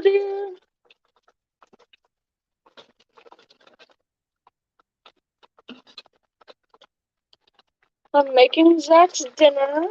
dear. I'm making Zach's dinner.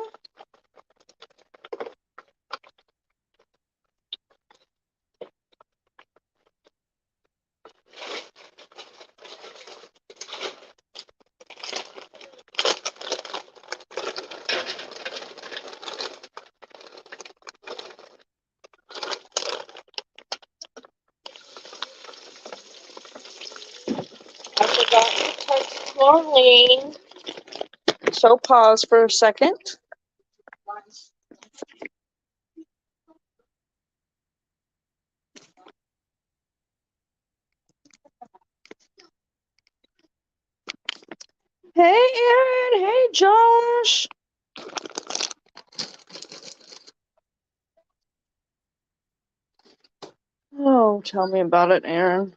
I forgot to text Marlene. So pause for a second. Hey, Aaron. Hey, Josh. Oh, tell me about it, Aaron.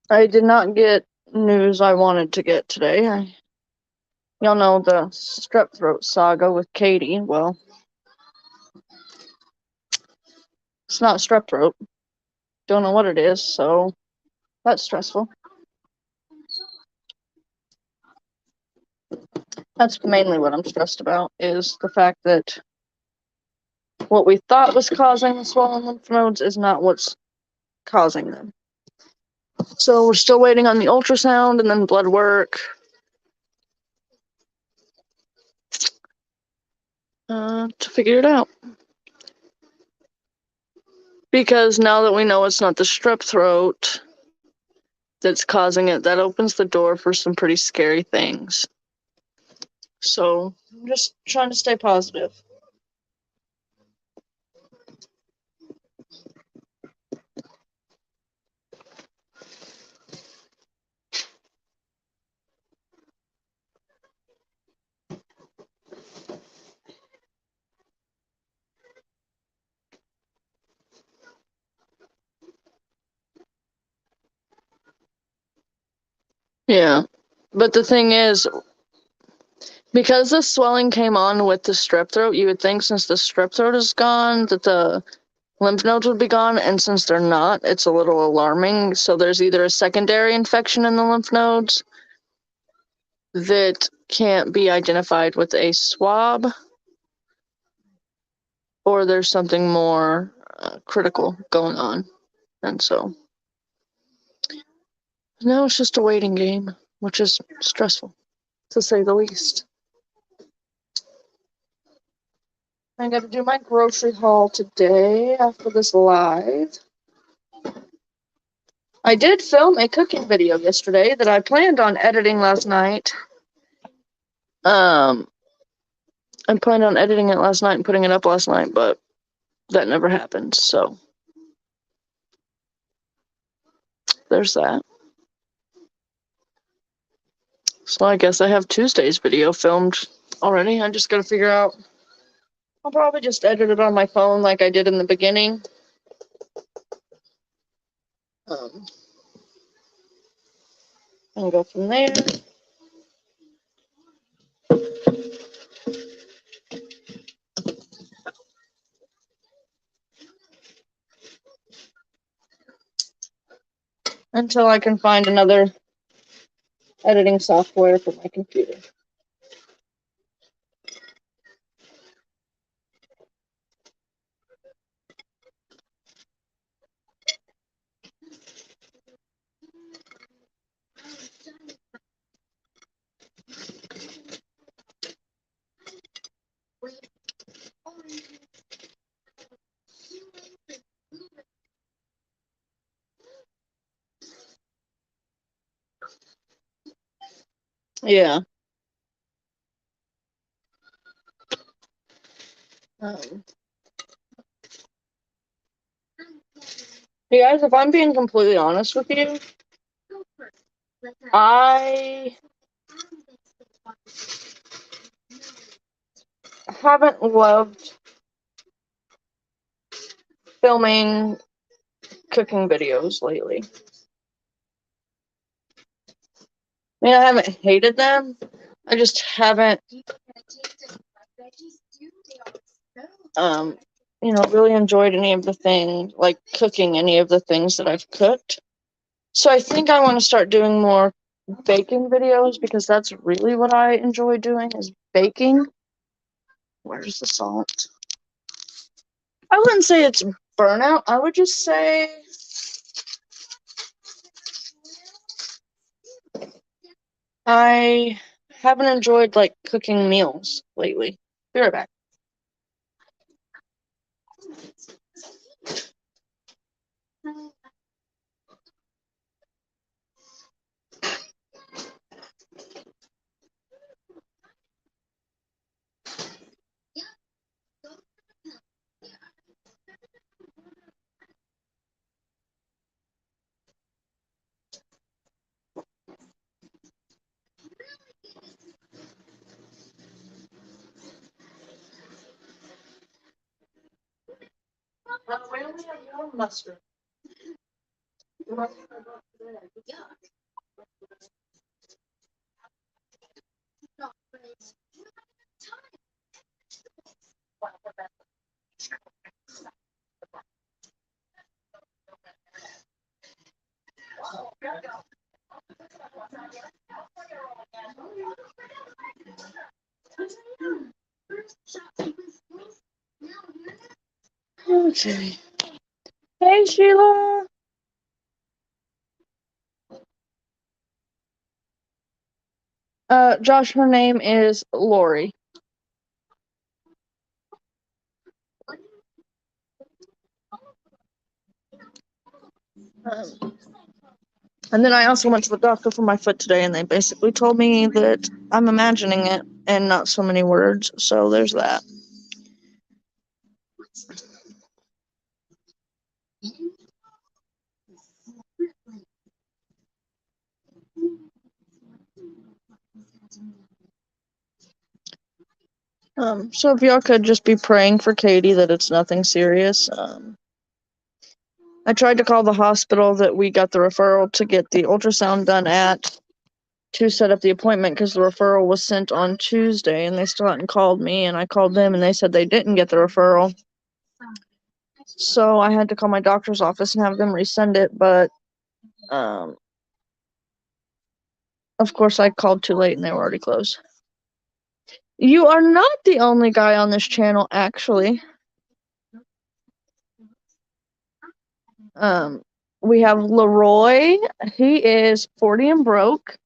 I did not get news I wanted to get today. Y'all know the strep throat saga with Katie. Well, it's not strep throat. Don't know what it is, so that's stressful. That's mainly what I'm stressed about, is the fact that what we thought was causing the swollen lymph nodes is not what's causing them. So we're still waiting on the ultrasound and then blood work. To figure it out. Because now that we know it's not the strep throat that's causing it, that opens the door for some pretty scary things. So I'm just trying to stay positive. Yeah. But the thing is, because the swelling came on with the strep throat, you would think since the strep throat is gone, that the lymph nodes would be gone, and since they're not, it's a little alarming. So there's either a secondary infection in the lymph nodes that can't be identified with a swab, or there's something more critical going on. And so now it's just a waiting game, which is stressful, to say the least. I got to do my grocery haul today after this live. I did film a cooking video yesterday that I planned on editing last night. I planned on editing it last night and putting it up last night, but that never happened, so there's that. So I guess I have Tuesday's video filmed already. I just gotta figure out. I'll probably just edit it on my phone like I did in the beginning. And go from there. Until I can find another editing software for my computer. Yeah. You guys, if I'm being completely honest with you, I haven't loved filming cooking videos lately. I mean, I haven't hated them. I just haven't really enjoyed any of the things, like cooking any of the things that I've cooked. So I think I want to start doing more baking videos because that's really what I enjoy doing is baking. Where's the salt? I wouldn't say it's burnout. I would just say I haven't enjoyed like cooking meals lately. Be right back. We only have one mustard. Okay. Hey, Sheila. Josh, her name is Lori. And then I also went to the doctor for my foot today, and they basically told me that I'm imagining it and not so many words. So there's that. So if y'all could just be praying for Katie that it's nothing serious. I tried to call the hospital that we got the referral to get the ultrasound done at to set up the appointment because the referral was sent on Tuesday and they still hadn't called me, and I called them and they said they didn't get the referral. So I had to call my doctor's office and have them resend it, but of course I called too late and they were already closed. You are not the only guy on this channel, actually. We have Leroy. He is 40 and broke.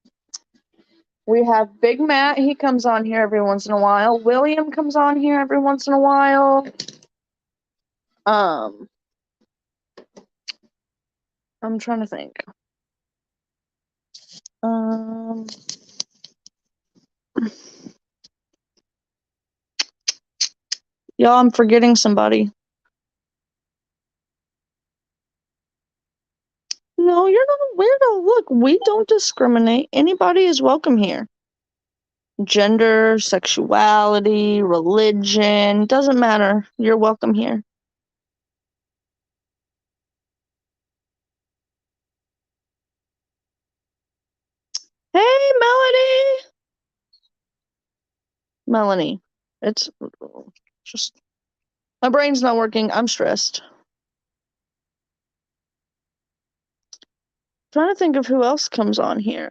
We have Big Matt. He comes on here every once in a while. William comes on here every once in a while. I'm trying to think. Y'all, I'm forgetting somebody. No, you're not a weirdo. Look, we don't discriminate. Anybody is welcome here. Gender, sexuality, religion, doesn't matter. You're welcome here. Hey, Melanie. It's just my brain's not working. I'm stressed. Trying to think of who else comes on here.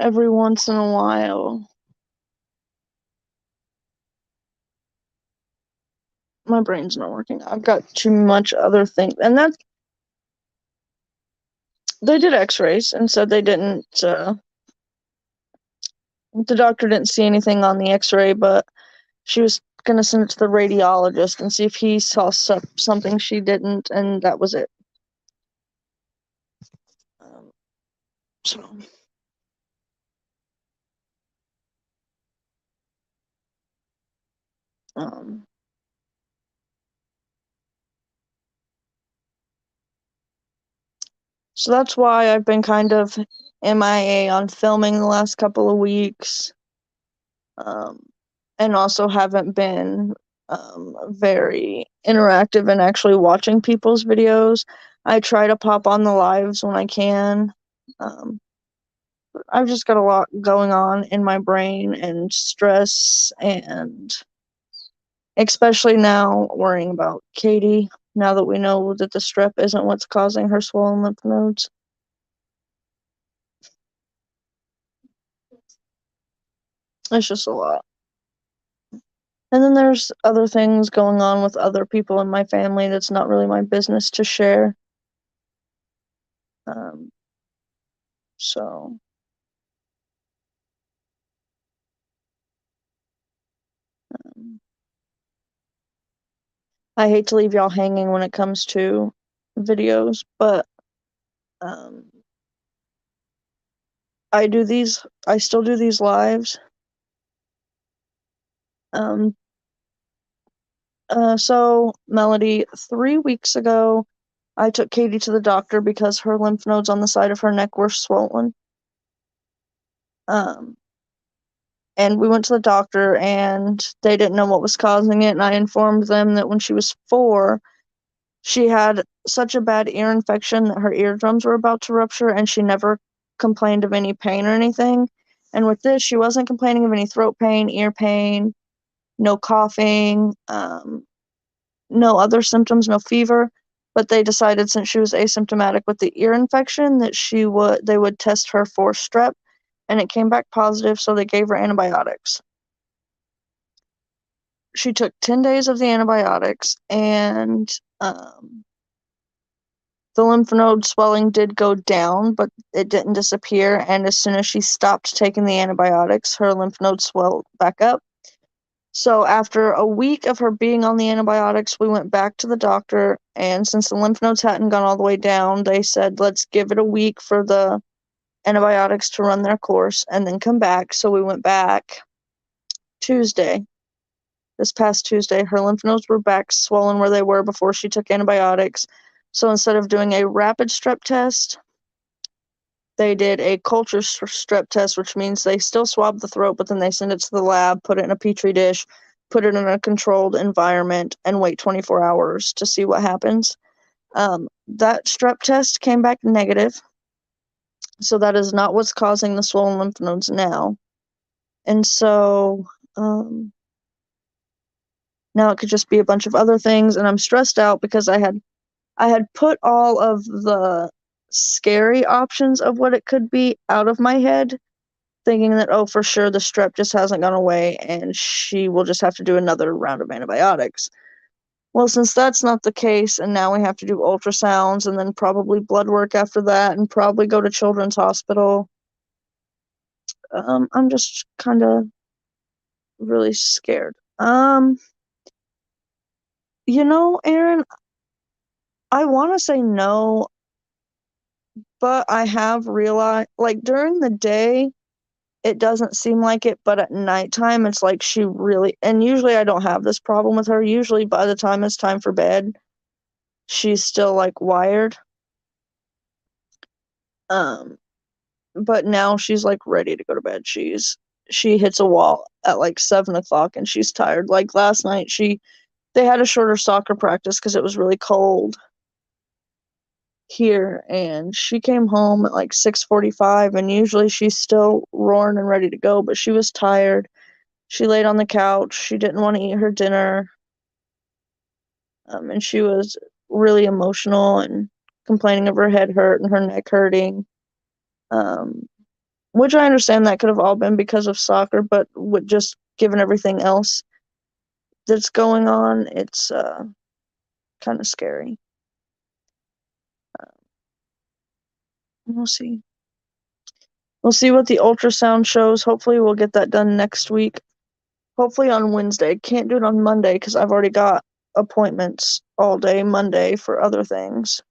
Every once in a while. My brain's not working. I've got too much other things, and that's they did X-rays and said they didn't. The doctor didn't see anything on the X-ray, but she was gonna send it to the radiologist and see if he saw something she didn't, and that was it. So. So that's why I've been kind of MIA on filming the last couple of weeks, and also haven't been very interactive in actually watching people's videos. I try to pop on the lives when I can. I've just got a lot going on in my brain and stress and especially now worrying about Katie, now that we know that the strep isn't what's causing her swollen lymph nodes. It's just a lot. And then there's other things going on with other people in my family that's not really my business to share. So I hate to leave y'all hanging when it comes to videos, but I still do these lives. So Melody, 3 weeks ago, I took Katie to the doctor because her lymph nodes on the side of her neck were swollen. And we went to the doctor and they didn't know what was causing it. And I informed them that when she was 4, she had such a bad ear infection that her eardrums were about to rupture, and she never complained of any pain or anything. And with this, she wasn't complaining of any throat pain, ear pain, no coughing, no other symptoms, no fever. But they decided since she was asymptomatic with the ear infection that they would test her for strep, and it came back positive, so they gave her antibiotics. She took 10 days of the antibiotics, and the lymph node swelling did go down, but it didn't disappear. And as soon as she stopped taking the antibiotics, her lymph node swelled back up. So after a week of her being on the antibiotics, we went back to the doctor. And since the lymph nodes hadn't gone all the way down, they said, let's give it a week for the antibiotics to run their course and then come back. So we went back this past Tuesday. Her lymph nodes were back swollen where they were before she took antibiotics. So instead of doing a rapid strep test, they did a culture strep test, which means they still swab the throat, but then they send it to the lab, put it in a petri dish, put it in a controlled environment, and wait 24 hours to see what happens. That strep test came back negative, so that is not what's causing the swollen lymph nodes now. And so now it could just be a bunch of other things, and I'm stressed out because I had put all of the scary options of what it could be out of my head, thinking that, oh, for sure the strep just hasn't gone away and she will just have to do another round of antibiotics. Well, since that's not the case, and now we have to do ultrasounds and then probably blood work after that and probably go to Children's Hospital, I'm just kind of really scared. Aaron, I want to say no, but I have realized, like, during the day, it doesn't seem like it, but at nighttime, it's like she really, and usually I don't have this problem with her. Usually by the time it's time for bed, she's still like wired. But now she's like ready to go to bed. She hits a wall at like 7 o'clock and she's tired. Like last night, they had a shorter soccer practice because it was really cold here, and she came home at like 6:45, and usually she's still roaring and ready to go, but she was tired. She laid on the couch. She didn't want to eat her dinner. And she was really emotional and complaining of her head hurt and her neck hurting. Which I understand that could have all been because of soccer, but with just given everything else that's going on, it's kind of scary. We'll see. We'll see what the ultrasound shows. Hopefully we'll get that done next week. Hopefully on Wednesday. Can't do it on Monday because I've already got appointments all day Monday for other things.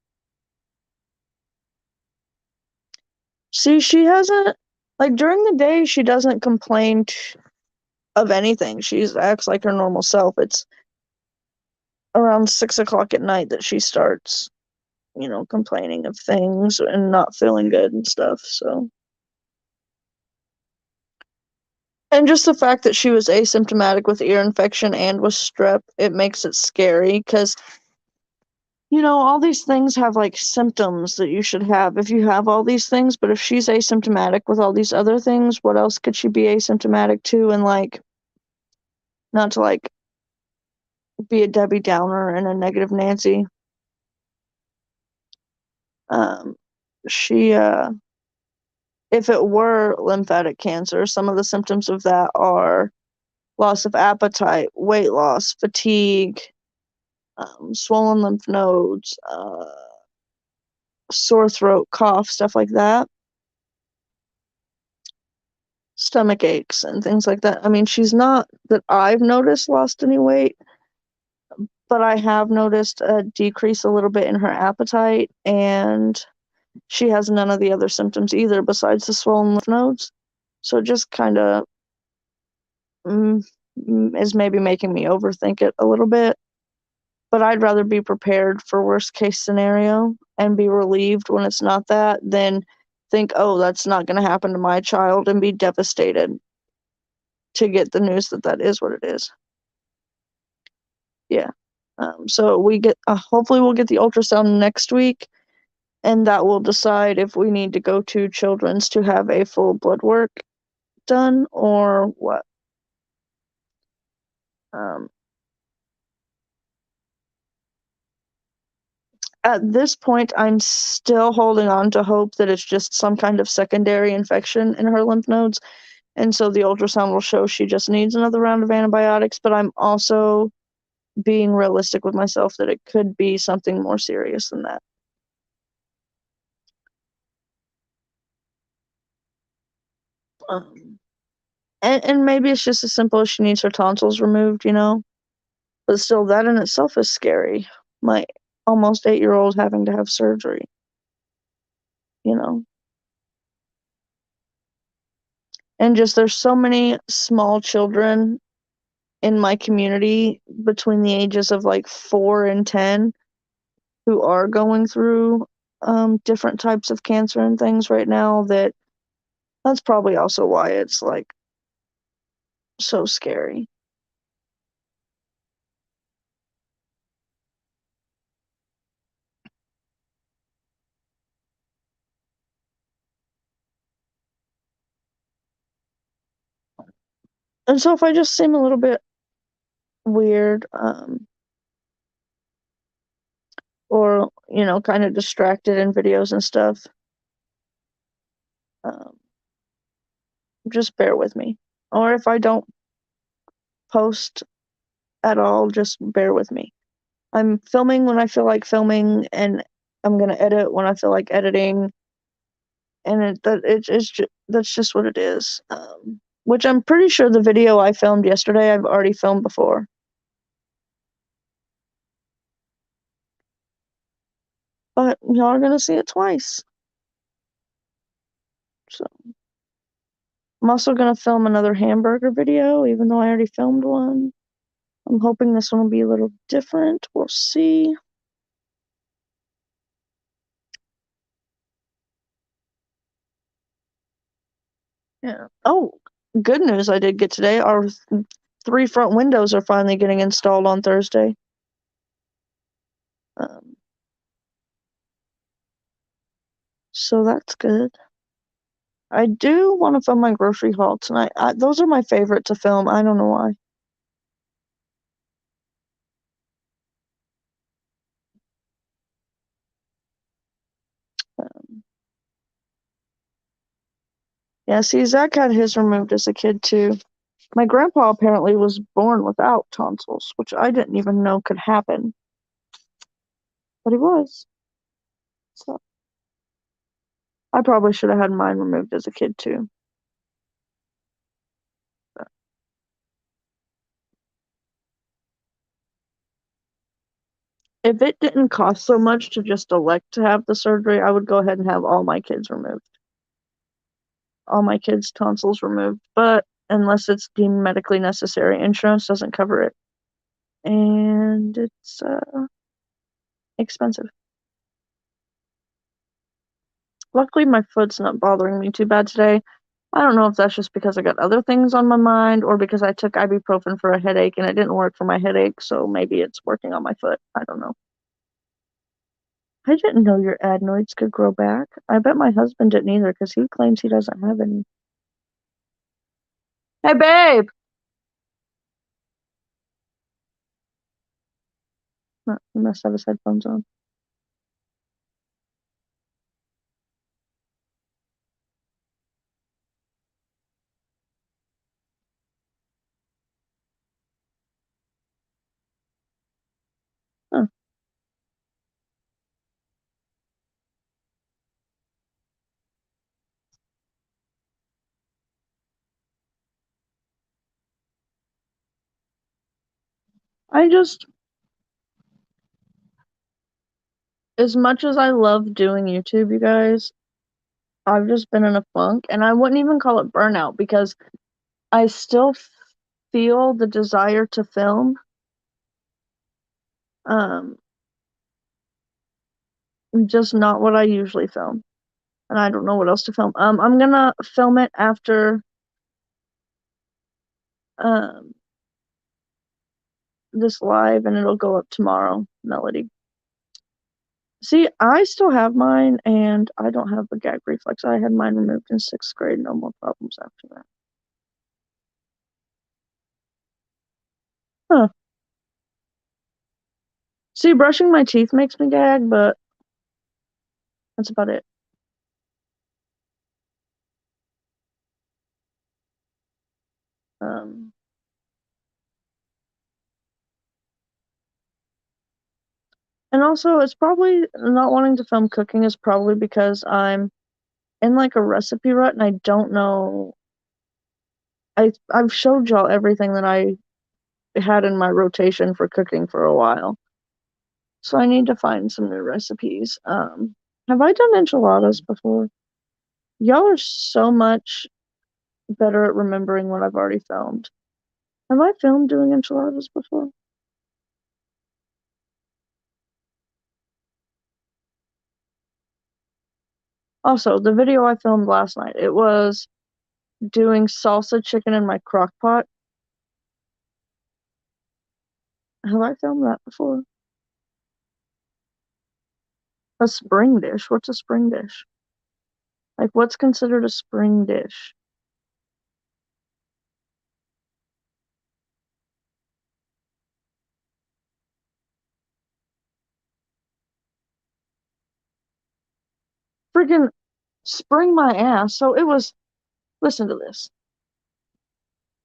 See, she hasn't, like, during the day, she doesn't complain of anything. She acts like her normal self. It's around 6 o'clock at night that she starts, complaining of things and not feeling good and stuff, so. And just the fact that she was asymptomatic with ear infection and with strep, it makes it scary because, all these things have like symptoms that you should have if you have all these things. But if she's asymptomatic with all these other things, what else could she be asymptomatic to? And like, not to like be a Debbie Downer and a negative Nancy. She if it were lymphatic cancer, some of the symptoms of that are loss of appetite, weight loss, fatigue, swollen lymph nodes, sore throat, cough, stuff like that. Stomach aches and things like that. I mean, she's not, that I've noticed, lost any weight, but I have noticed a decrease a little bit in her appetite, and she has none of the other symptoms either besides the swollen lymph nodes. So it just kind of is maybe making me overthink it a little bit. But I'd rather be prepared for worst case scenario and be relieved when it's not that than think, oh, that's not going to happen to my child, and be devastated to get the news that that is what it is. Yeah. So we get, hopefully we'll get the ultrasound next week, and that will decide if we need to go to Children's to have a full blood work done or what. At this point, I'm still holding on to hope that it's just some kind of secondary infection in her lymph nodes. And so the ultrasound will show she just needs another round of antibiotics. But I'm also being realistic with myself that it could be something more serious than that. And maybe it's just as simple as she needs her tonsils removed, you know? But still, that in itself is scary. My almost 8-year-old having to have surgery, you know? And just there's so many small children in my community between the ages of like 4 and 10 who are going through different types of cancer and things right now, that's probably also why it's like so scary. And so if I just seem a little bit weird, or, you know, kind of distracted in videos and stuff, just bear with me. Or if I don't post at all, just bear with me. I'm filming when I feel like filming, and I'm gonna edit when I feel like editing, and that's just what it is. Which I'm pretty sure the video I filmed yesterday, I've already filmed before. But y'all are gonna see it twice. So I'm also gonna film another hamburger video, even though I already filmed one. I'm hoping this one will be a little different. We'll see. Yeah. Oh, good news I did get today. Our 3 front windows are finally getting installed on Thursday. So that's good. I do want to film my grocery haul tonight. Those are my favorite to film. I don't know why. Yeah, see, Zach had his removed as a kid too. My grandpa apparently was born without tonsils, which I didn't even know could happen. But he was. So I probably should have had mine removed as a kid too. If it didn't cost so much to just elect to have the surgery, I would go ahead and have all my kids removed. All my kids' tonsils removed. But unless it's deemed medically necessary, insurance doesn't cover it. And it's expensive. Luckily, my foot's not bothering me too bad today. I don't know if that's just because I got other things on my mind or because I took ibuprofen for a headache and it didn't work for my headache, so maybe it's working on my foot. I don't know. I didn't know your adenoids could grow back. I bet my husband didn't either because he claims he doesn't have any. Hey, babe! He must have his headphones on. Huh. I just, as much as I love doing YouTube, you guys, I've just been in a funk, and I wouldn't even call it burnout because I still feel the desire to film. Um, just not what I usually film, and I don't know what else to film. I'm gonna film it after um this live, and it'll go up tomorrow. Melody. See, I still have mine, and I don't have a gag reflex. I had mine removed in 6th grade. No more problems after that. Huh. See, brushing my teeth makes me gag, but that's about it. Um, and also, it's probably not wanting to film cooking is probably because I'm in like a recipe rut and I don't know. I've showed y'all everything that I had in my rotation for cooking for a while, so I need to find some new recipes. Have I done enchiladas before? Y'all are so much better at remembering what I've already filmed. Have I filmed doing enchiladas before? Also, the video I filmed last night, it was doing salsa chicken in my crock pot. Have I filmed that before? A spring dish? What's a spring dish? Like, what's considered a spring dish? Freaking spring my ass. So it was, listen to this.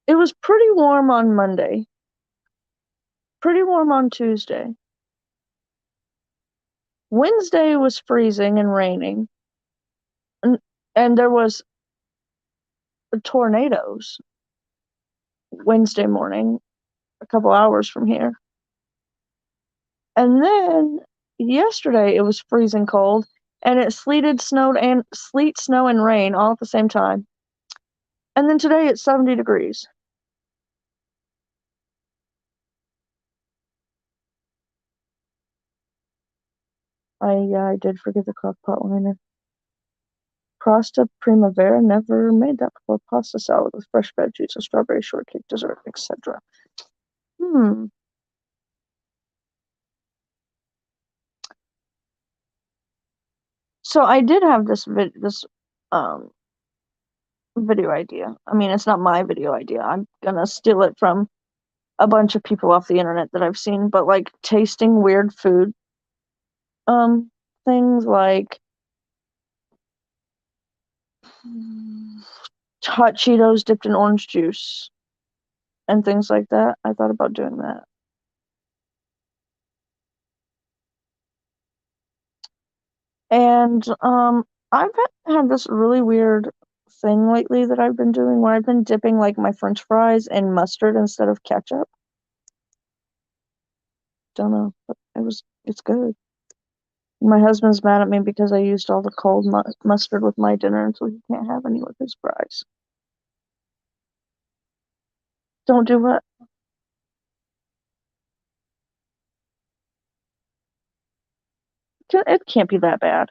It was pretty warm on Monday, pretty warm on Tuesday. Wednesday was freezing and raining, and there was tornadoes Wednesday morning, a couple hours from here. And then yesterday it was freezing cold, and it sleeted, snowed, and sleet, snow, and rain all at the same time. And then today it's 70 degrees. I did forget the crock pot liner. Pasta primavera, never made that before. Pasta salad with fresh veggies, a strawberry shortcake dessert, etc. Hmm. So I did have this um video idea. I mean, it's not my video idea. I'm gonna steal it from a bunch of people off the internet that I've seen, but like tasting weird food things like hot Cheetos dipped in orange juice and things like that. I thought about doing that. And I've had this really weird thing lately that I've been doing where I've been dipping like my French fries in mustard instead of ketchup. Don't know, but it's good. My husband's mad at me because I used all the cold mustard with my dinner, and so he can't have any with his fries. Don't do what? It can't be that bad.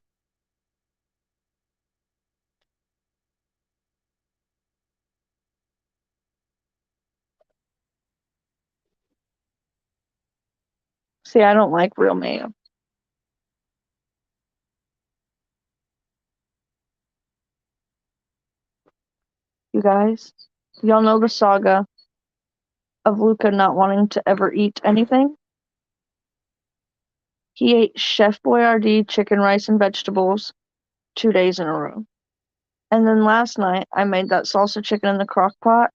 See, I don't like real mayo. You guys, y'all know the saga of Luca not wanting to ever eat anything? He ate Chef Boyardee chicken, rice, and vegetables 2 days in a row. And then last night, I made that salsa chicken in the crock pot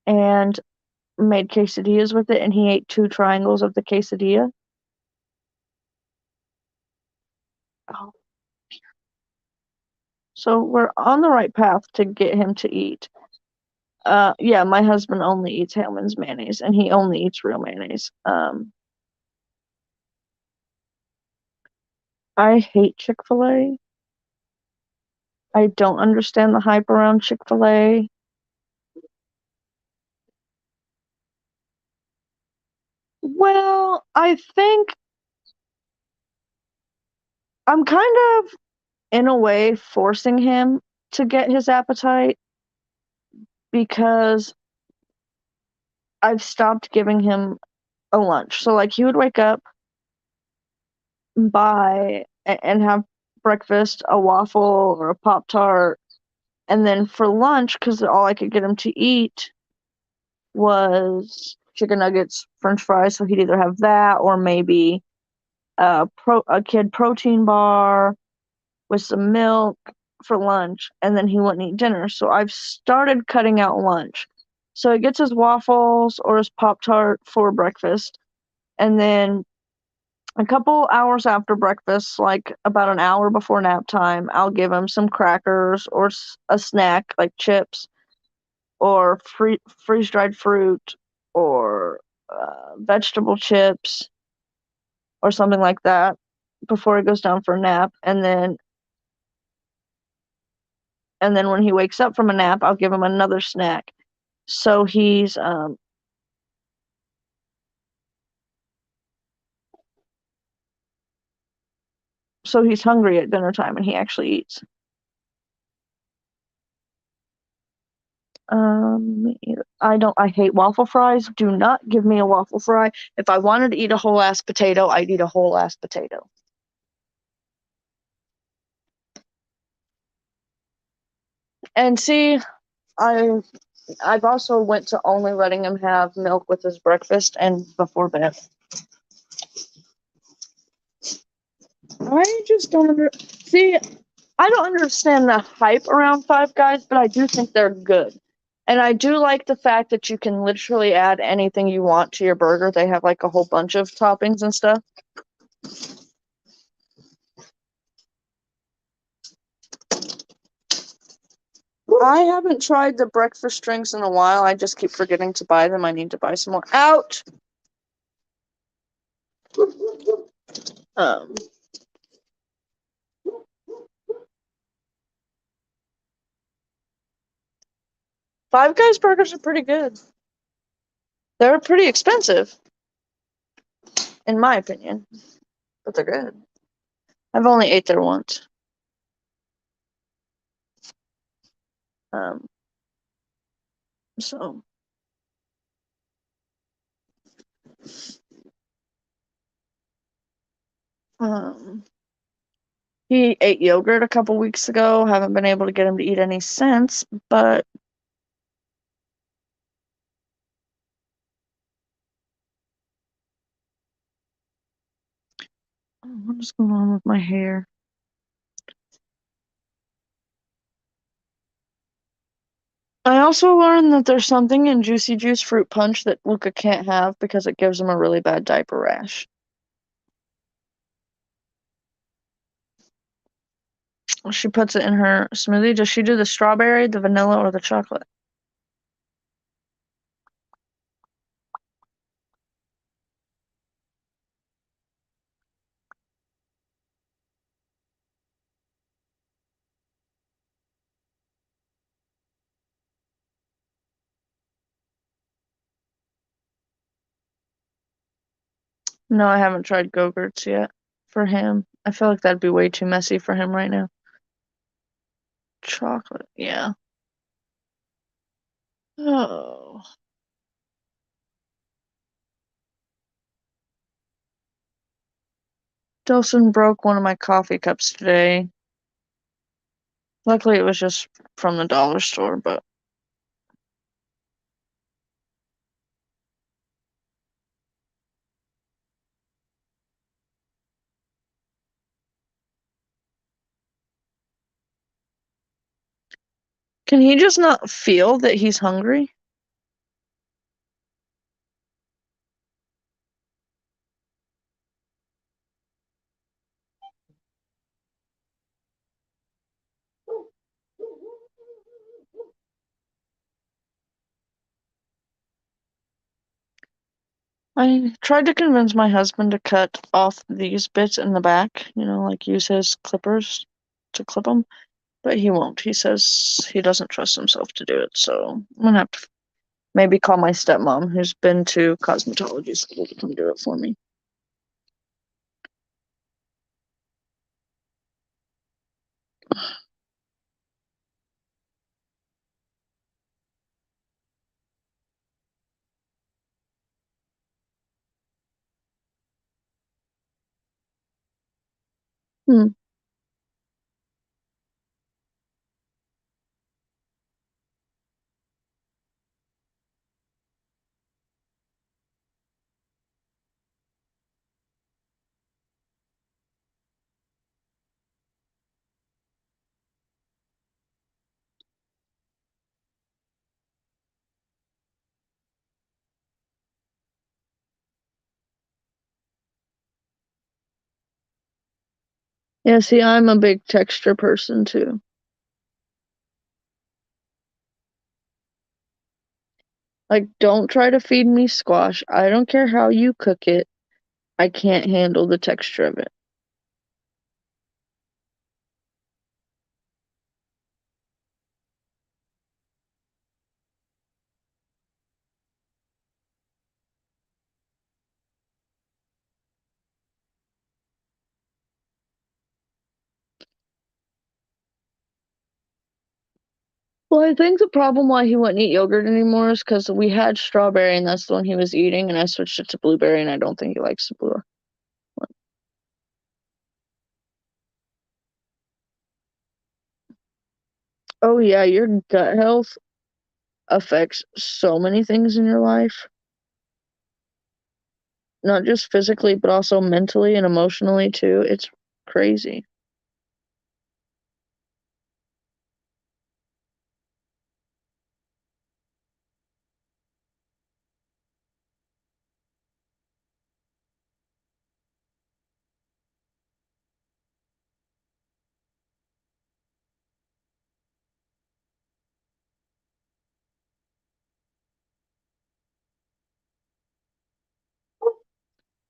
and made quesadillas with it, and he ate 2 triangles of the quesadilla. Oh. So we're on the right path to get him to eat. Yeah, my husband only eats Hellmann's mayonnaise, and he only eats real mayonnaise. I hate Chick-fil-A. I don't understand the hype around Chick-fil-A. Well, I think I'm kind of, in a way, forcing him to get his appetite because I've stopped giving him a lunch. So, like, he would wake up, and have breakfast, a waffle or a Pop-Tart, and then for lunch, because all I could get him to eat was chicken nuggets, French fries, so he'd either have that or maybe a kid protein bar with some milk for lunch, and then he wouldn't eat dinner. So I've started cutting out lunch. So he gets his waffles or his Pop-Tart for breakfast, and then a couple hours after breakfast, like about an hour before nap time, I'll give him some crackers or a snack like chips or freeze-dried fruit or vegetable chips or something like that before he goes down for a nap. And then when he wakes up from a nap, I'll give him another snack. So he's hungry at dinner time and he actually eats. I hate waffle fries. Do not give me a waffle fry. If I wanted to eat a whole ass potato, I'd eat a whole ass potato. And see, I've also went to only letting him have milk with his breakfast and before bed. I just don't see. I don't understand the hype around Five Guys, but I do think they're good. And I do like the fact that you can literally add anything you want to your burger. They have like a whole bunch of toppings and stuff. I haven't tried the breakfast drinks in a while. I just keep forgetting to buy them. I need to buy some more. Out! Five Guys burgers are pretty good. They're pretty expensive, in my opinion, but they're good. I've only ate there once. So he ate yogurt a couple weeks ago. Haven't been able to get him to eat any since, but what is going on with my hair? I also learned that there's something in Juicy Juice Fruit Punch that Luca can't have because it gives him a really bad diaper rash. She puts it in her smoothie. Does she do the strawberry, the vanilla, or the chocolate? No, I haven't tried Go-Gurts yet for him. I feel like that'd be way too messy for him right now. Chocolate, yeah. Oh. Dawson broke one of my coffee cups today. Luckily, it was just from the dollar store, but Can he just not feel that he's hungry? I tried to convince my husband to cut off these bits in the back, like use his clippers to clip them, but he won't. He says he doesn't trust himself to do it, so I'm gonna have to maybe call my stepmom, who's been to cosmetology school, to come do it for me. Hmm. Yeah, see, I'm a big texture person too. Like, don't try to feed me squash. I don't care how you cook it. I can't handle the texture of it. Well, I think the problem why he wouldn't eat yogurt anymore is because we had strawberry and that's the one he was eating, and I switched it to blueberry, and I don't think he likes the blue one. Oh, yeah, your gut health affects so many things in your life, not just physically, but also mentally and emotionally too. It's crazy.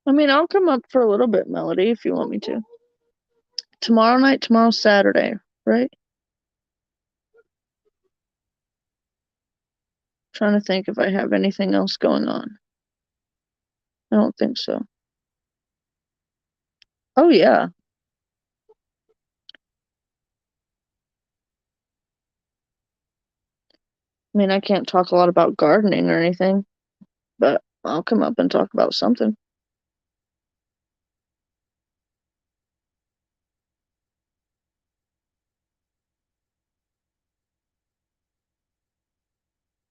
I mean, I'll come up for a little bit, Melody, if you want me to. Tomorrow night, tomorrow's Saturday, right? Trying to think if I have anything else going on. I don't think so. Oh, yeah. I mean, I can't talk a lot about gardening or anything, but I'll come up and talk about something.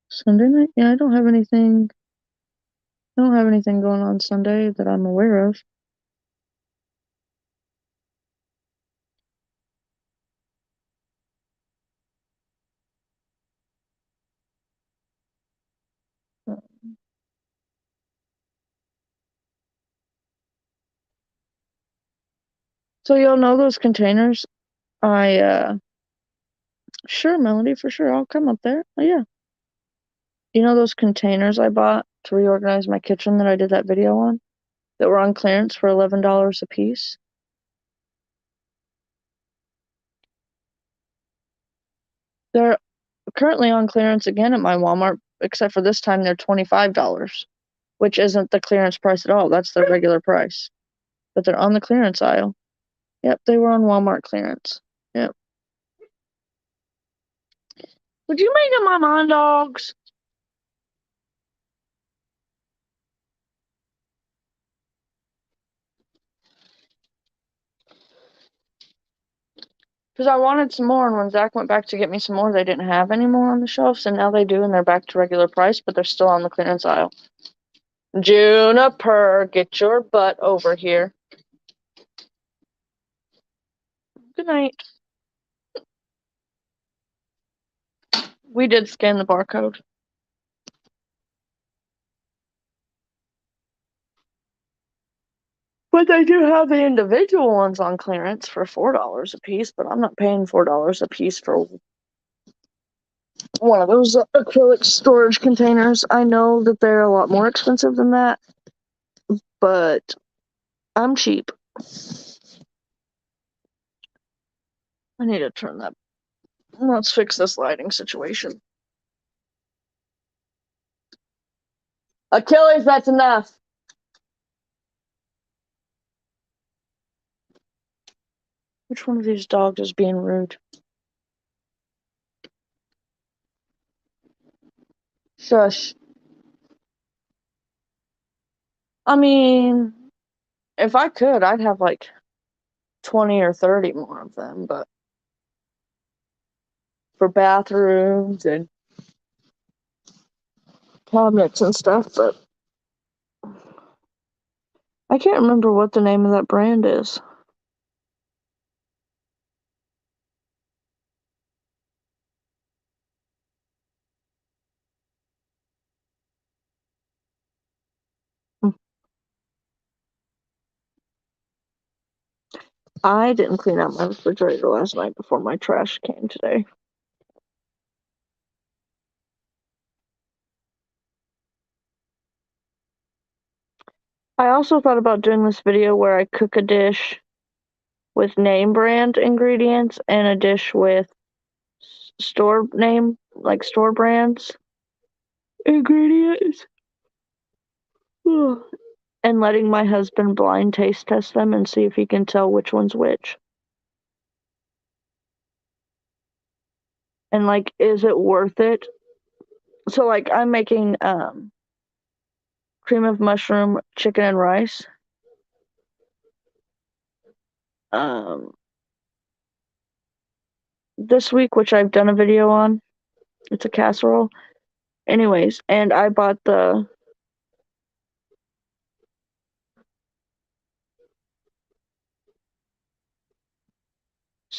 Sunday night? Yeah, I don't have anything going on Sunday that I'm aware of. So you'll know those containers? Sure, Melody, for sure. I'll come up there. Oh, yeah. You know those containers I bought to reorganize my kitchen that I did that video on? That were on clearance for $11 a piece? They're currently on clearance again at my Walmart, except for this time they're $25, which isn't the clearance price at all. That's the regular price. But they're on the clearance aisle. Yep, they were on Walmart clearance. Yep. Would you make them my dogs? Because I wanted some more, and when Zach went back to get me some more, they didn't have any more on the shelves, and now they do, and they're back to regular price, but they're still on the clearance aisle. Juniper, get your butt over here. Good night. We did scan the barcode. But they do have the individual ones on clearance for $4 a piece, but I'm not paying $4 a piece for one of those acrylic storage containers. I know that they're a lot more expensive than that, but I'm cheap. I need to turn that. Let's fix this lighting situation. Achilles, that's enough. Which one of these dogs is being rude? Shush. I mean, if I could, I'd have like 20 or 30 more of them, but for bathrooms and cabinets and stuff, but I can't remember what the name of that brand is. I didn't clean out my refrigerator last night before my trash came today. I also thought about doing this video where I cook a dish with name brand ingredients and a dish with store name, like store brands ingredients. And letting my husband blind taste test them and see if he can tell which one's which. And like, is it worth it? So like, I'm making cream of mushroom chicken and rice. This week, which I've done a video on. It's a casserole. Anyways, and I bought the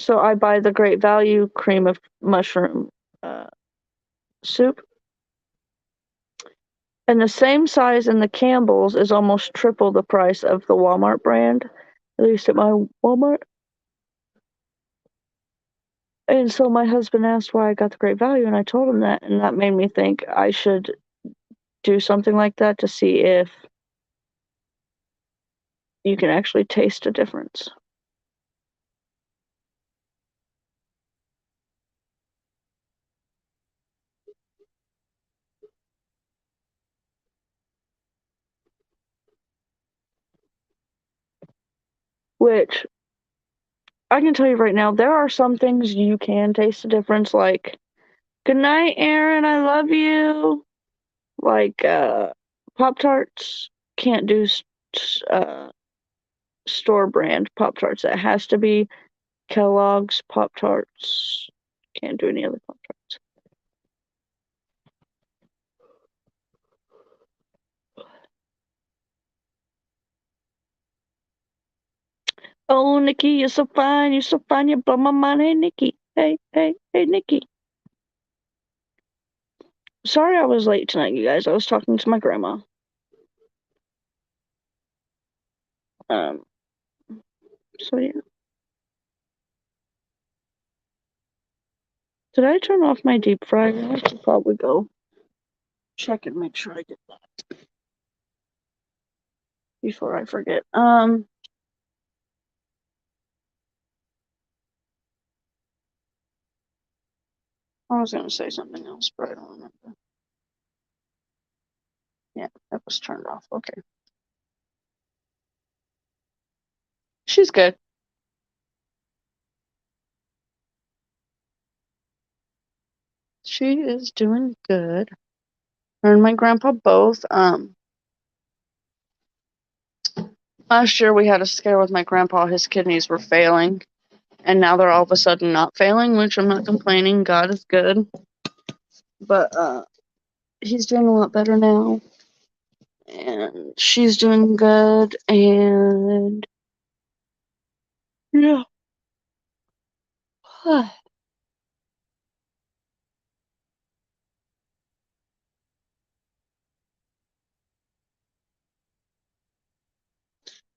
I buy the Great Value cream of mushroom soup. And the same size in the Campbell's is almost triple the price of the Walmart brand, at least at my Walmart. And so my husband asked why I got the Great Value, and I told him that, and that made me think I should do something like that to see if you can actually taste a difference. Which, I can tell you right now, there are some things you can taste a difference, like, good night, Aaron, I love you. Like, Pop-Tarts can't do store brand Pop-Tarts. It has to be Kellogg's Pop-Tarts. Can't do any other Pop-Tarts. Oh, Nikki, you're so fine. You're so fine. You blow my mind. Hey, Nikki. Hey, Nikki. Sorry I was late tonight, you guys. I was talking to my grandma. So yeah. Did I turn off my deep fryer? I should probably go check and make sure I get that before I forget. I was gonna say something else, but I don't remember. Yeah, that was turned off. Okay. She's good. She is doing good. Her and my grandpa both. Last year we had a scare with my grandpa. His kidneys were failing, and now they're all of a sudden not failing, which I'm not complaining. God is good. But he's doing a lot better now. And she's doing good, and yeah.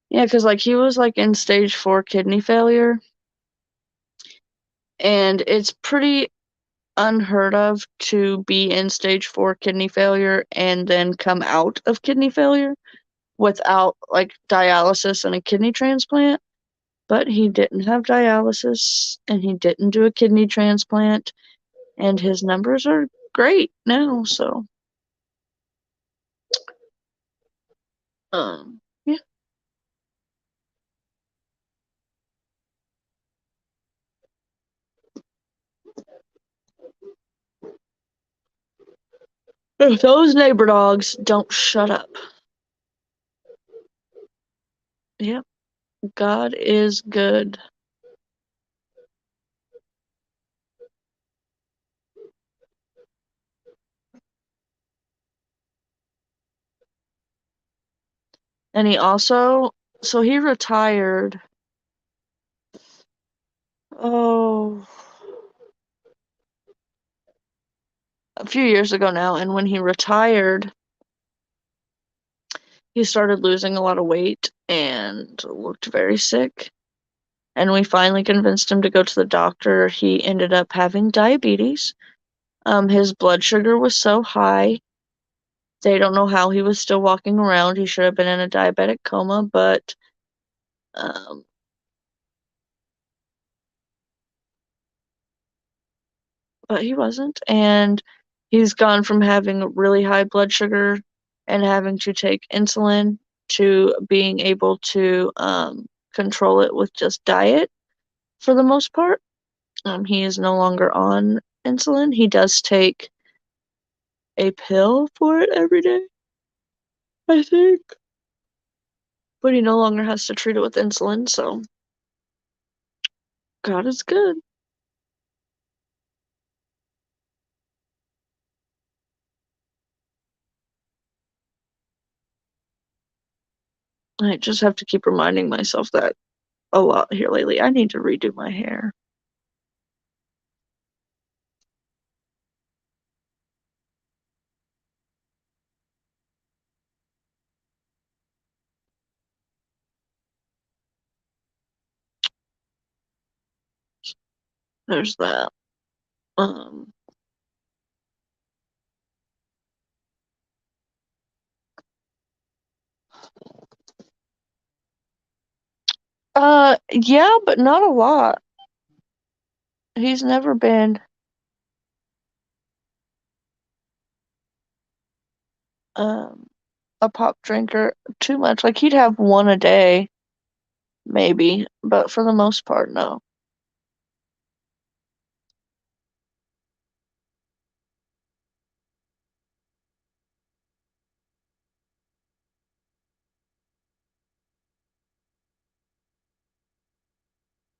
Yeah, because like he was like in stage 4 kidney failure, and it's pretty unheard of to be in stage 4 kidney failure and then come out of kidney failure without like dialysis and a kidney transplant. But he didn't have dialysis and he didn't do a kidney transplant, and his numbers are great now. So, yeah. If those neighbor dogs don't shut up. Yep, God is good. And he also, so he retired, oh, a few years ago now. And when he retired, he started losing a lot of weight and looked very sick. And we finally convinced him to go to the doctor. He ended up having diabetes. His blood sugar was so high, they don't know how he was still walking around. He should have been in a diabetic coma, um, but he wasn't. And he's gone from having really high blood sugar and having to take insulin to being able to control it with just diet for the most part. He is no longer on insulin. He does take a pill for it every day, I think. But he no longer has to treat it with insulin, so God is good. I just have to keep reminding myself that a lot here lately. I need to redo my hair. There's that. Um, yeah, but not a lot. He's never been um a pop drinker too much. Like he'd have one a day, maybe, but for the most part, no.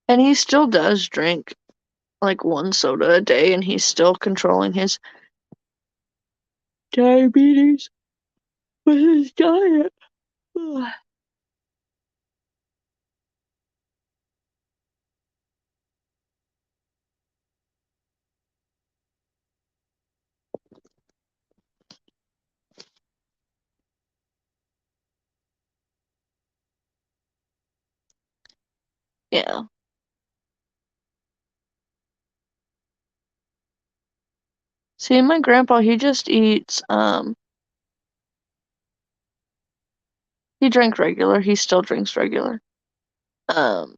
And he still does drink like one soda a day, and he's still controlling his diabetes with his diet. Ugh. Yeah. See, my grandpa, he just eats, he drank regular. He still drinks regular. Um,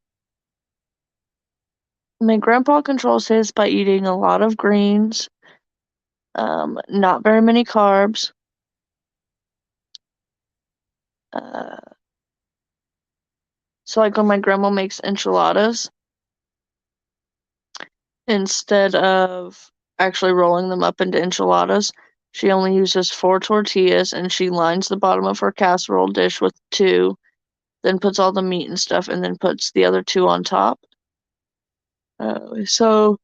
my grandpa controls his by eating a lot of greens, not very many carbs. Uh, so like when my grandma makes enchiladas, instead of actually rolling them up into enchiladas, she only uses 4 tortillas and she lines the bottom of her casserole dish with two, then puts all the meat and stuff, and then puts the other two on top. So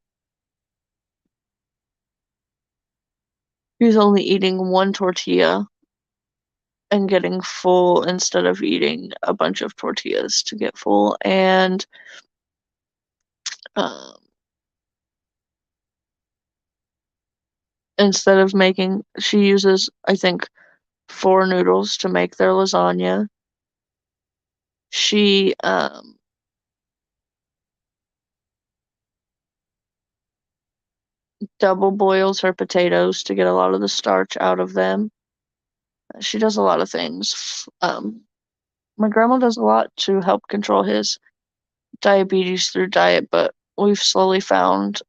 he's only eating one tortilla and getting full instead of eating a bunch of tortillas to get full. And um, instead of making, she uses, I think, 4 noodles to make their lasagna. She double boils her potatoes to get a lot of the starch out of them. She does a lot of things. My grandma does a lot to help control his diabetes through diet, but we've slowly found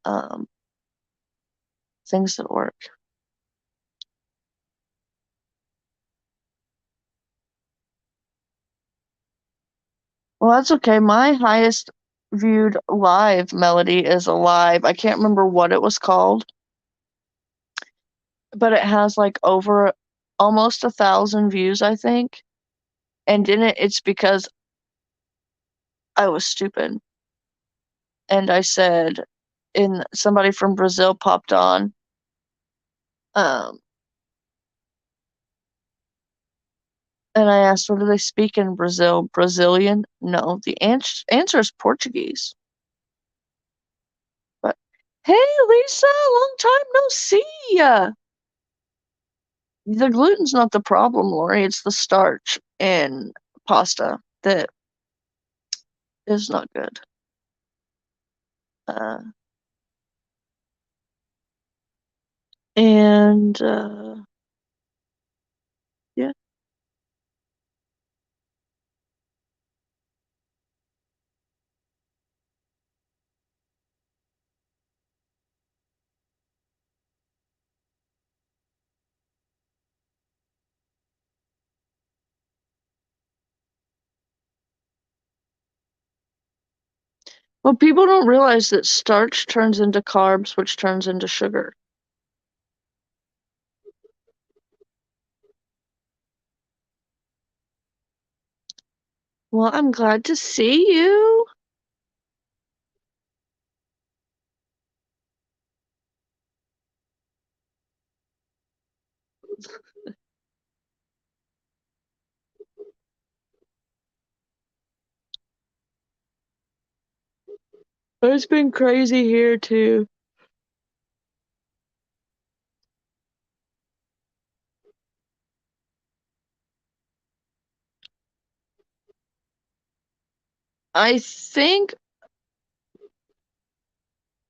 things that work. Well, that's okay. My highest viewed live melody is alive. I can't remember what it was called, but it has like over almost 1,000 views, I think. And in it, it's because I was stupid. And I said, in somebody from Brazil popped on. Um, and I asked, what do they speak in Brazil? Brazilian? No, the answer is Portuguese. But hey, Lisa, long time no see ya. The gluten's not the problem, Lori. It's the starch in pasta that is not good. Uh, and yeah. Well, people don't realize that starch turns into carbs, which turns into sugar. Well, I'm glad to see you. It's been crazy here too. I think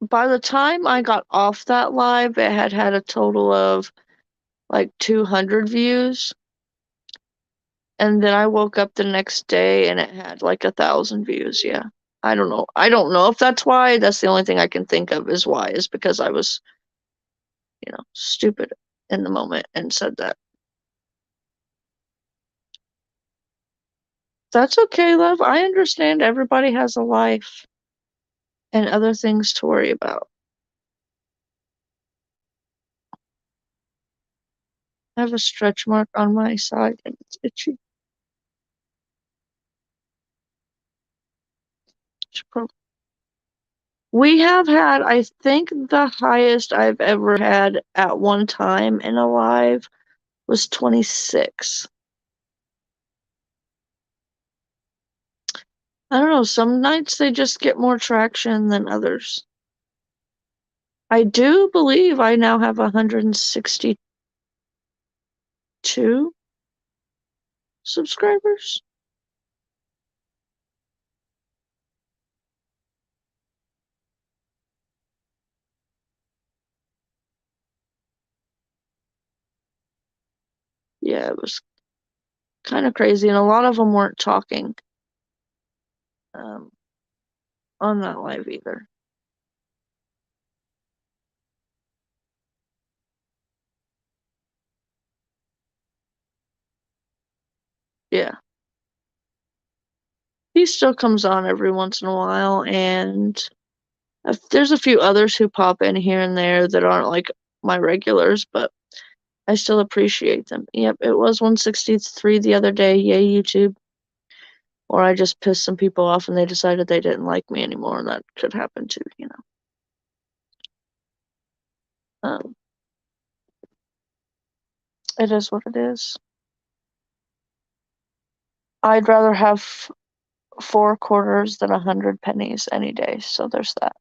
by the time I got off that live, it had had a total of like 200 views. And then I woke up the next day and it had like 1,000 views. Yeah. I don't know. I don't know if that's why. That's the only thing I can think of is why, is because I was, stupid in the moment and said that. That's okay, love. I understand everybody has a life and other things to worry about. I have a stretch mark on my side and it's itchy. We have had, I think the highest I've ever had at one time in a live was 26. I don't know, some nights they just get more traction than others. I do believe I now have 162 subscribers. Yeah, it was kind of crazy, and a lot of them weren't talking um, on that live either. Yeah. He still comes on every once in a while, and there's a few others who pop in here and there that aren't like my regulars, but I still appreciate them. Yep, it was 163 the other day. Yay, YouTube. Or I just pissed some people off and they decided they didn't like me anymore, and that could happen too. Um, it is what it is. I'd rather have 4 quarters than 100 pennies any day, so there's that.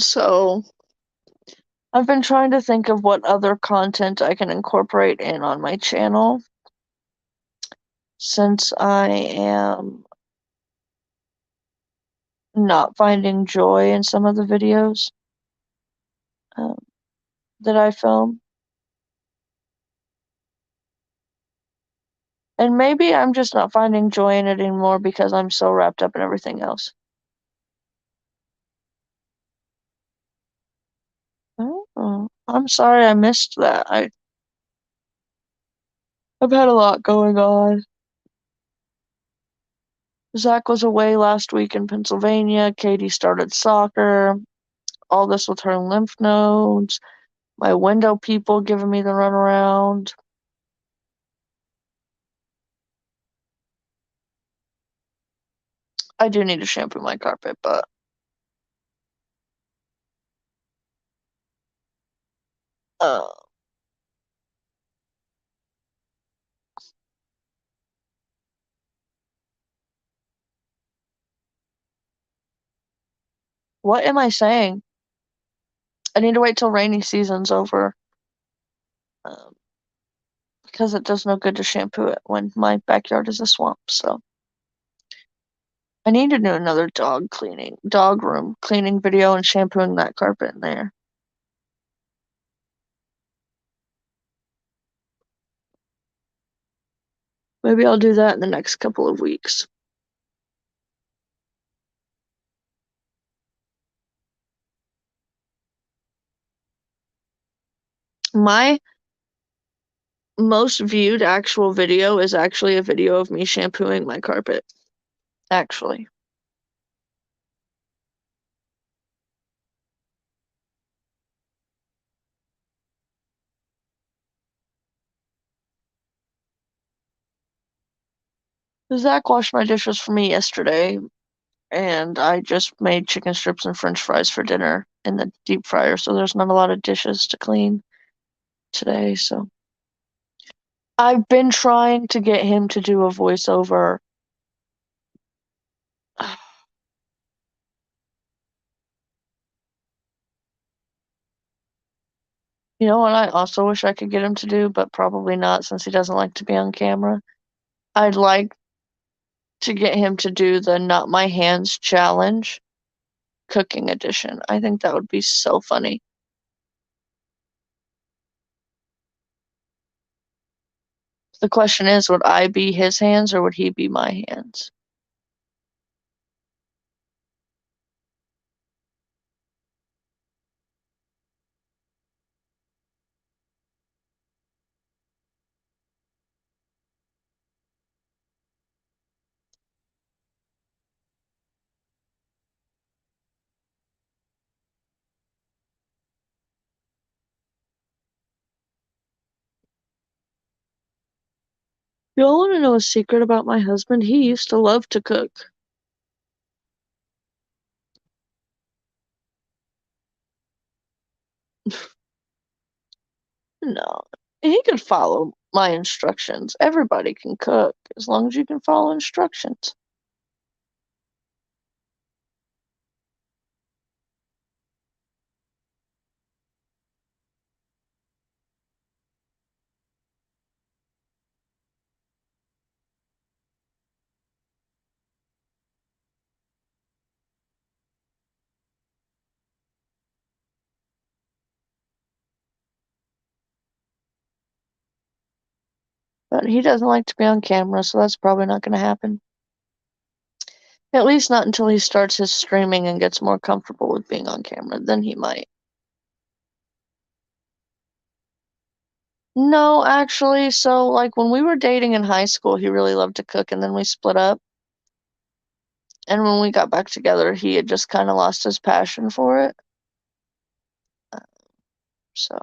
So I've been trying to think of what other content I can incorporate in on my channel since I am not finding joy in some of the videos um, that I film. And maybe I'm just not finding joy in it anymore because I'm so wrapped up in everything else. Oh, I'm sorry I missed that. I've had a lot going on. Zach was away last week in Pennsylvania. Katie started soccer. All this with her lymph nodes. My window people giving me the runaround. I do need to shampoo my carpet, but uh, what am I saying? I need to wait till rainy season's over um, because it does no good to shampoo it when my backyard is a swamp. So I need to do another dog room cleaning video and shampooing that carpet in there. Maybe I'll do that in the next couple of weeks. My most viewed actual video is actually a video of me shampooing my carpet. Actually. Zach washed my dishes for me yesterday, and I just made chicken strips and french fries for dinner in the deep fryer, so there's not a lot of dishes to clean today, so. I've been trying to get him to do a voiceover. You know what I also wish I could get him to do, but probably not since he doesn't like to be on camera? I'd like to get him to do the Not My Hands challenge cooking edition. I think that would be so funny. The question is, would I be his hands or would he be my hands? Y'all want to know a secret about my husband? He used to love to cook. No, he could follow my instructions. Everybody can cook as long as you can follow instructions. But he doesn't like to be on camera, so that's probably not going to happen. At least not until he starts his streaming and gets more comfortable with being on camera. Then he might. No, actually, so like when we were dating in high school, he really loved to cook, and then we split up. And when we got back together, he had just kind of lost his passion for it. Uh, So,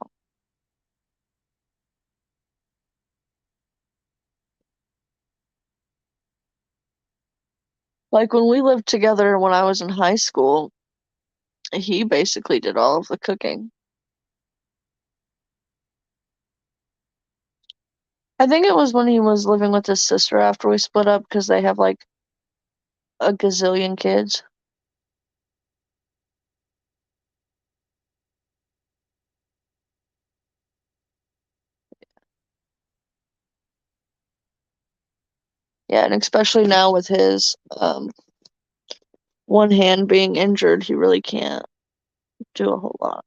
like when we lived together when I was in high school, he basically did all of the cooking. I think it was when he was living with his sister after we split up because they have like a gazillion kids. Yeah, and especially now with his one hand being injured, he really can't do a whole lot.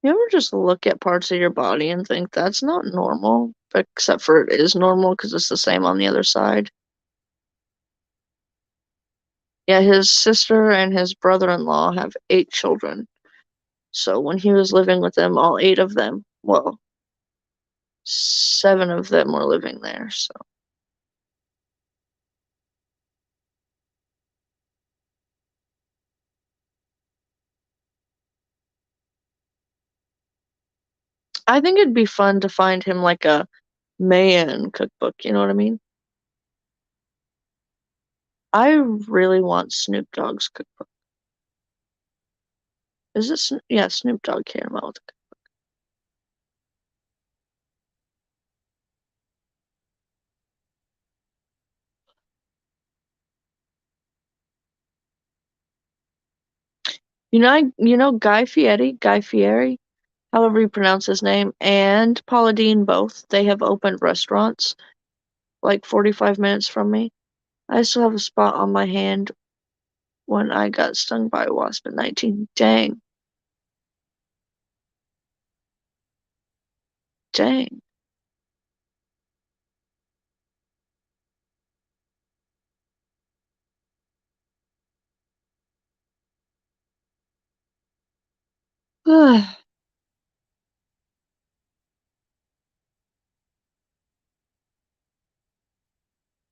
You ever just look at parts of your body and think that's not normal, except for it is normal because it's the same on the other side? Yeah, his sister and his brother-in-law have 8 children. So when he was living with them, all 8 of them, well, 7 of them were living there, so. I think it'd be fun to find him like a Mayan cookbook, you know what I mean? I really want Snoop Dogg's cookbook. Is it? Yeah, Snoop Dogg came out with it. You know Guy Fieri, however you pronounce his name, and Paula Deen both. They have opened restaurants like 45 minutes from me. I still have a spot on my hand when I got stung by a wasp at 19. Dang. Dang.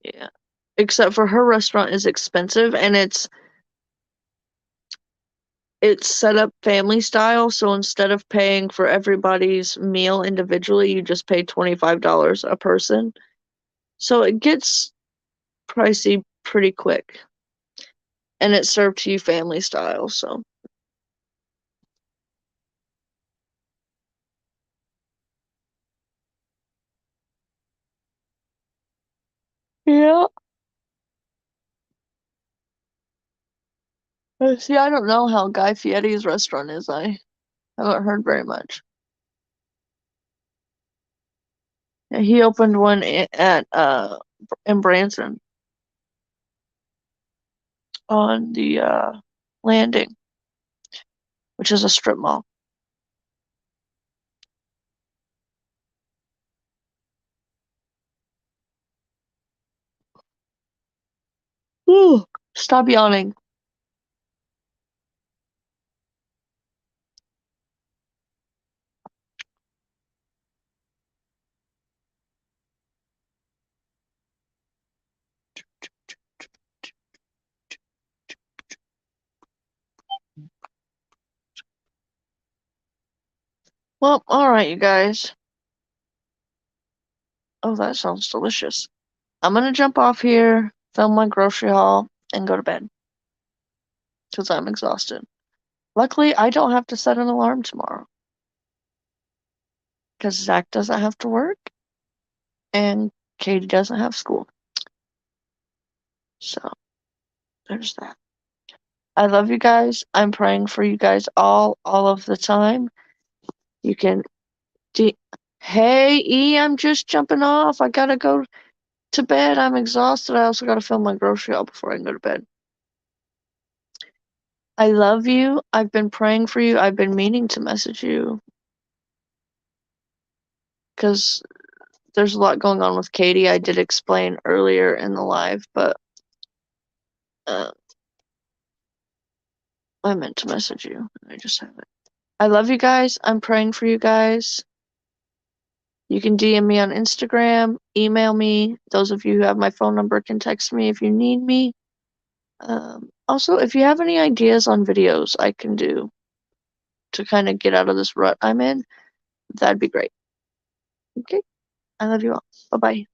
Yeah. Except for her restaurant is expensive and it's set up family style, so instead of paying for everybody's meal individually, you just pay $25 a person. So it gets pricey pretty quick. And it's served to you family style, so. Yeah. See, I don't know how Guy Fieri's restaurant is. I haven't heard very much. Yeah, he opened one at in Branson on the landing, which is a strip mall. Ooh, stop yawning. Well, all right, you guys. Oh, that sounds delicious. I'm gonna jump off here, film my grocery haul, and go to bed because I'm exhausted. Luckily, I don't have to set an alarm tomorrow because Zach doesn't have to work and Katie doesn't have school. So there's that. I love you guys. I'm praying for you guys all of the time. You can. Hey, E, I'm just jumping off. I gotta go to bed. I'm exhausted. I also gotta film my grocery haul before I can go to bed. I love you. I've been praying for you. I've been meaning to message you because there's a lot going on with Katie. I did explain earlier in the live, but uh, I meant to message you. I just haven't. I love you guys. I'm praying for you guys. You can DM me on Instagram, email me. Those of you who have my phone number can text me if you need me. Also, if you have any ideas on videos I can do to kind of get out of this rut I'm in, that'd be great. Okay? I love you all. Bye bye.